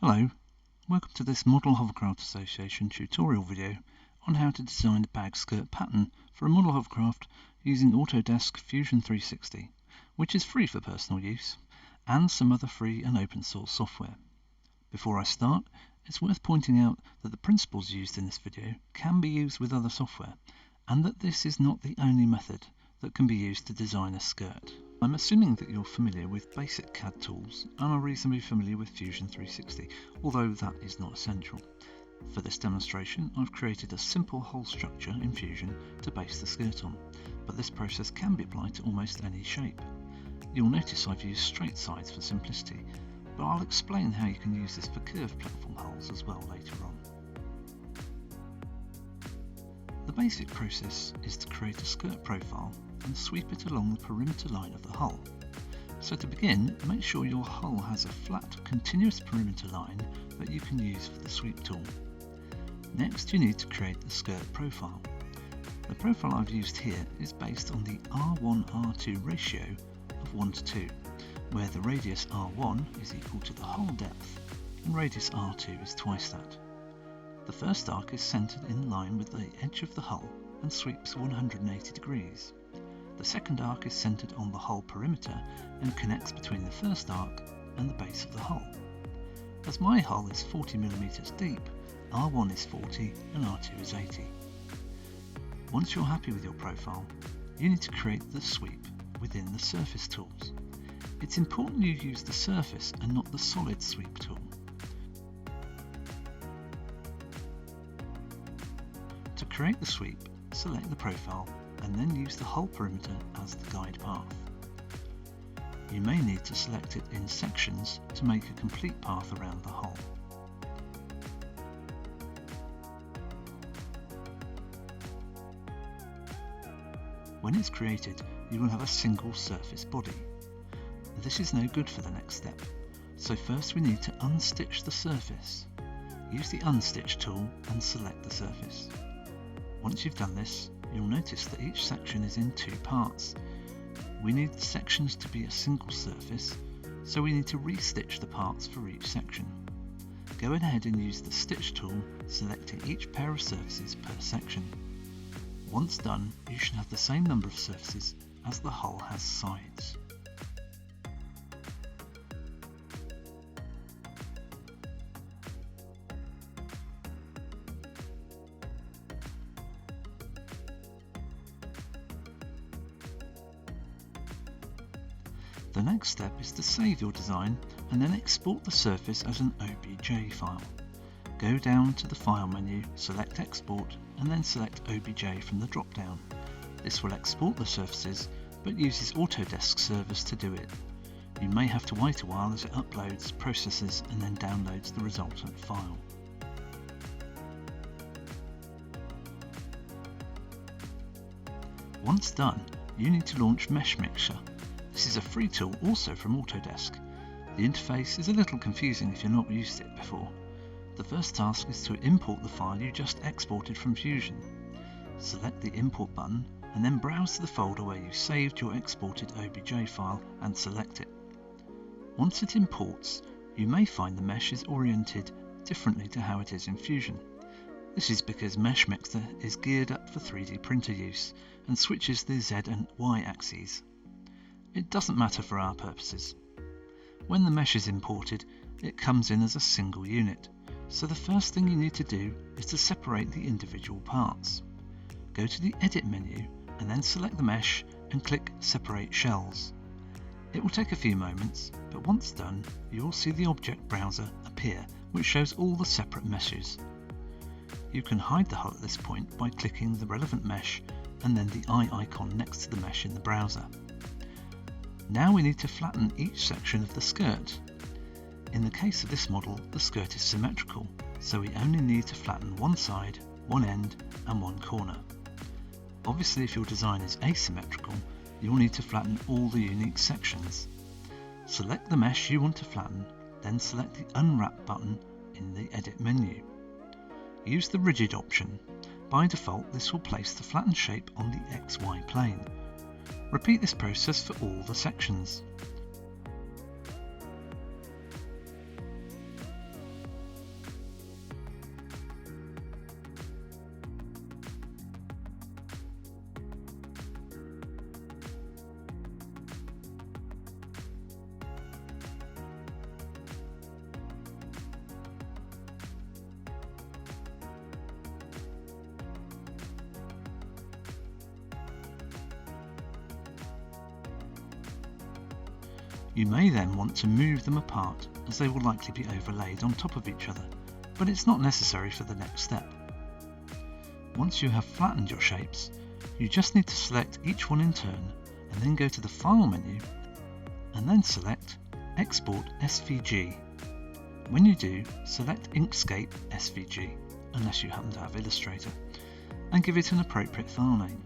Hello, welcome to this Model Hovercraft Association tutorial video on how to design a bag skirt pattern for a model hovercraft using Autodesk Fusion 360, which is free for personal use, and some other free and open source software. Before I start, it's worth pointing out that the principles used in this video can be used with other software, and that this is not the only method that can be used to design a skirt. I'm assuming that you're familiar with basic CAD tools and are reasonably familiar with Fusion 360, although that is not essential. For this demonstration, I've created a simple hole structure in Fusion to base the skirt on, but this process can be applied to almost any shape. You'll notice I've used straight sides for simplicity, but I'll explain how you can use this for curved platform holes as well later on. The basic process is to create a skirt profile and sweep it along the perimeter line of the hull. So to begin, make sure your hull has a flat, continuous perimeter line that you can use for the sweep tool. Next, you need to create the skirt profile. The profile I've used here is based on the R1-R2 ratio of 1:2, where the radius R1 is equal to the hull depth and radius R2 is twice that. The first arc is centered in line with the edge of the hull and sweeps 180 degrees. The second arc is centered on the hull perimeter and connects between the first arc and the base of the hull. As my hull is 40 mm deep, R1 is 40 and R2 is 80. Once you're happy with your profile, you need to create the sweep within the surface tools. It's important you use the surface and not the solid sweep tool. To create the sweep, select the profile and then use the hull perimeter as the guide path. You may need to select it in sections to make a complete path around the hull. When it's created, you will have a single surface body. This is no good for the next step, so first we need to unstitch the surface. Use the Unstitch tool and select the surface. Once you've done this, you'll notice that each section is in two parts. We need the sections to be a single surface, so we need to re-stitch the parts for each section. Go ahead and use the Stitch tool, selecting each pair of surfaces per section. Once done, you should have the same number of surfaces as the hull has sides. The next step is to save your design and then export the surface as an OBJ file. Go down to the File menu, select Export and then select OBJ from the drop-down. This will export the surfaces but uses Autodesk servers to do it. You may have to wait a while as it uploads, processes and then downloads the resultant file. Once done, you need to launch Meshmixer. This is a free tool also from Autodesk. The interface is a little confusing if you've not used it before. The first task is to import the file you just exported from Fusion. Select the Import button and then browse to the folder where you saved your exported OBJ file and select it. Once it imports, you may find the mesh is oriented differently to how it is in Fusion. This is because Meshmixer is geared up for 3D printer use and switches the Z and Y axes. It doesn't matter for our purposes. When the mesh is imported, it comes in as a single unit, so the first thing you need to do is to separate the individual parts. Go to the Edit menu and then select the mesh and click Separate Shells. It will take a few moments, but once done, you will see the object browser appear, which shows all the separate meshes. You can hide the hull at this point by clicking the relevant mesh and then the eye icon next to the mesh in the browser. Now we need to flatten each section of the skirt. In the case of this model, the skirt is symmetrical, so we only need to flatten one side, one end and one corner. Obviously, if your design is asymmetrical, you'll need to flatten all the unique sections. Select the mesh you want to flatten, then select the Unwrap button in the Edit menu. Use the Rigid option. By default, this will place the flattened shape on the XY plane. Repeat this process for all the sections. You may then want to move them apart, as they will likely be overlaid on top of each other, but it's not necessary for the next step. Once you have flattened your shapes, you just need to select each one in turn and then go to the File menu and then select Export SVG. When you do, select Inkscape SVG, unless you happen to have Illustrator, and give it an appropriate file name.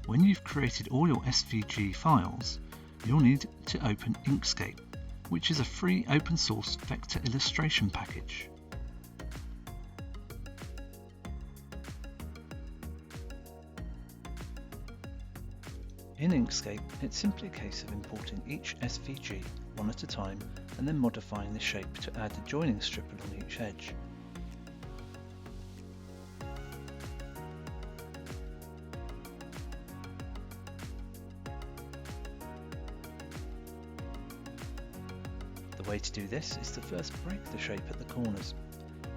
When you've created all your SVG files, you'll need to open Inkscape, which is a free open source vector illustration package. In Inkscape, it's simply a case of importing each SVG one at a time and then modifying the shape to add a joining strip along each edge. The way to do this is to first break the shape at the corners.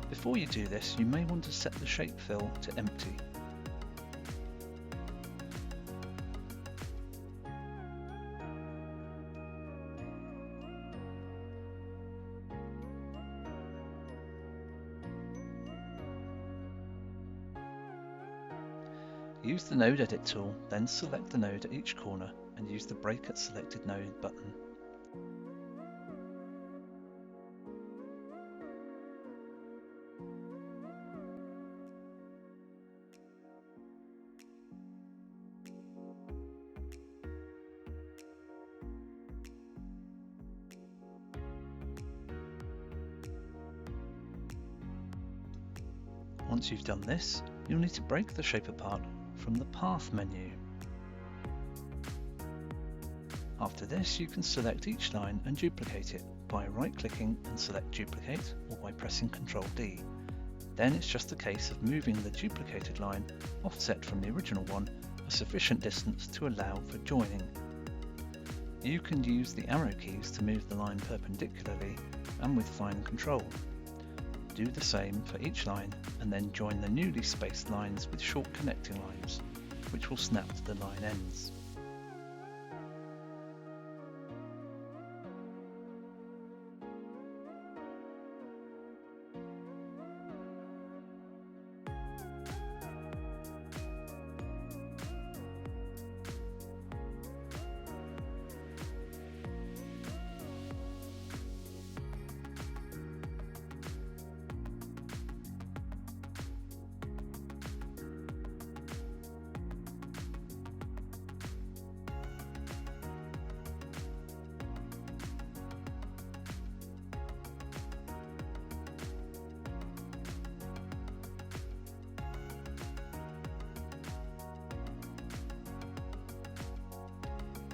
Before you do this, you may want to set the shape fill to empty. Use the Node Edit tool, then select the node at each corner and use the Break at Selected Node button. Once you've done this, you'll need to break the shape apart from the Path menu. After this, you can select each line and duplicate it by right-clicking and select Duplicate, or by pressing Ctrl D. Then it's just a case of moving the duplicated line offset from the original one a sufficient distance to allow for joining. You can use the arrow keys to move the line perpendicularly and with fine control. Do the same for each line and then join the newly spaced lines with short connecting lines, which will snap to the line ends.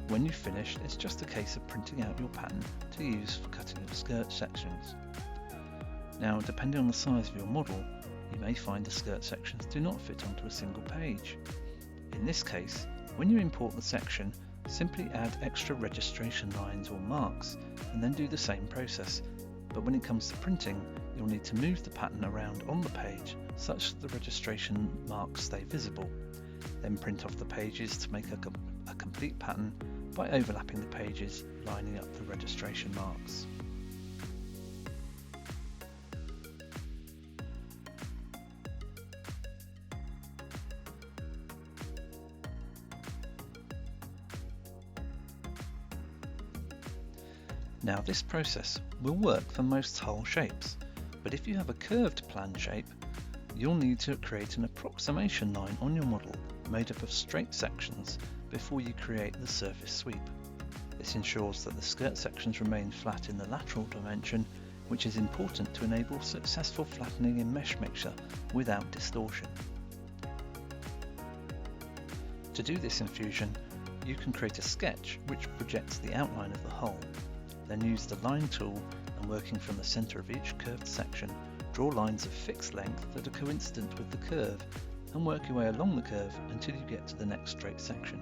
When you've finished, it's just a case of printing out your pattern to use for cutting of skirt sections. Now, depending on the size of your model, you may find the skirt sections do not fit onto a single page. In this case, when you import the section, simply add extra registration lines or marks and then do the same process, but when it comes to printing, you'll need to move the pattern around on the page such that the registration marks stay visible. Then print off the pages to make a complete pattern by overlapping the pages, lining up the registration marks. Now this process will work for most hull shapes, but if you have a curved plan shape, you'll need to create an approximation line on your model made up of straight sections before you create the surface sweep. This ensures that the skirt sections remain flat in the lateral dimension, which is important to enable successful flattening in Meshmixer without distortion. To do this in Fusion, you can create a sketch which projects the outline of the hull. Then use the line tool and, working from the center of each curved section, draw lines of fixed length that are coincident with the curve and work your way along the curve until you get to the next straight section.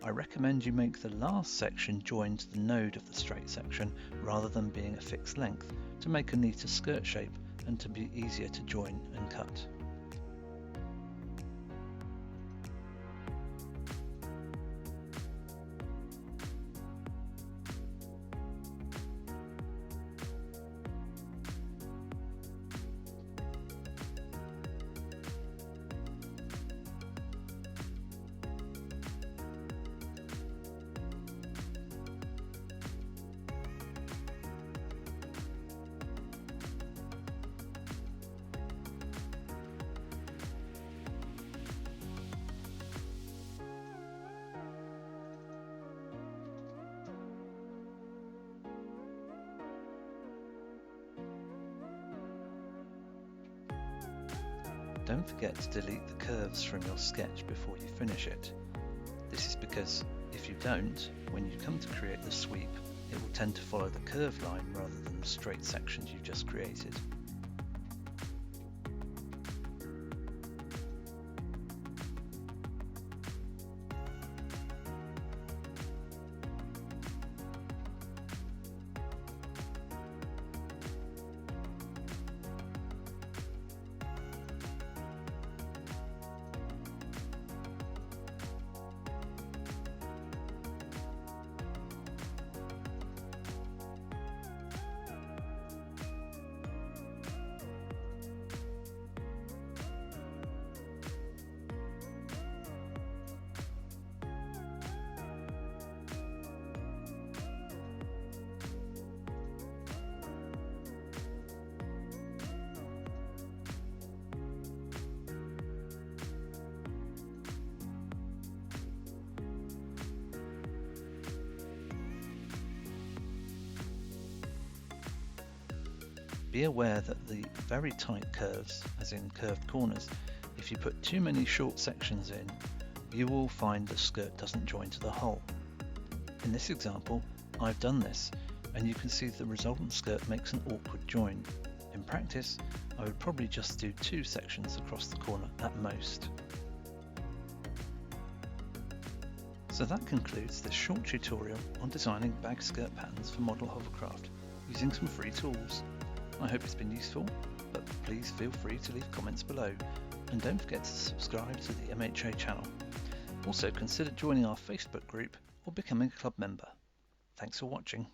I recommend you make the last section join to the node of the straight section rather than being a fixed length to make a neater skirt shape and to be easier to join and cut. Don't forget to delete the curves from your sketch before you finish it. This is because if you don't, when you come to create the sweep, it will tend to follow the curved line rather than the straight sections you've just created. Be aware that the very tight curves, as in curved corners, if you put too many short sections in, you will find the skirt doesn't join to the whole. In this example, I've done this, and you can see the resultant skirt makes an awkward join. In practice, I would probably just do 2 sections across the corner at most. So that concludes this short tutorial on designing bag skirt patterns for model hovercraft using some free tools. I hope it's been useful, but please feel free to leave comments below, and don't forget to subscribe to the MHA channel. Also consider joining our Facebook group or becoming a club member. Thanks for watching.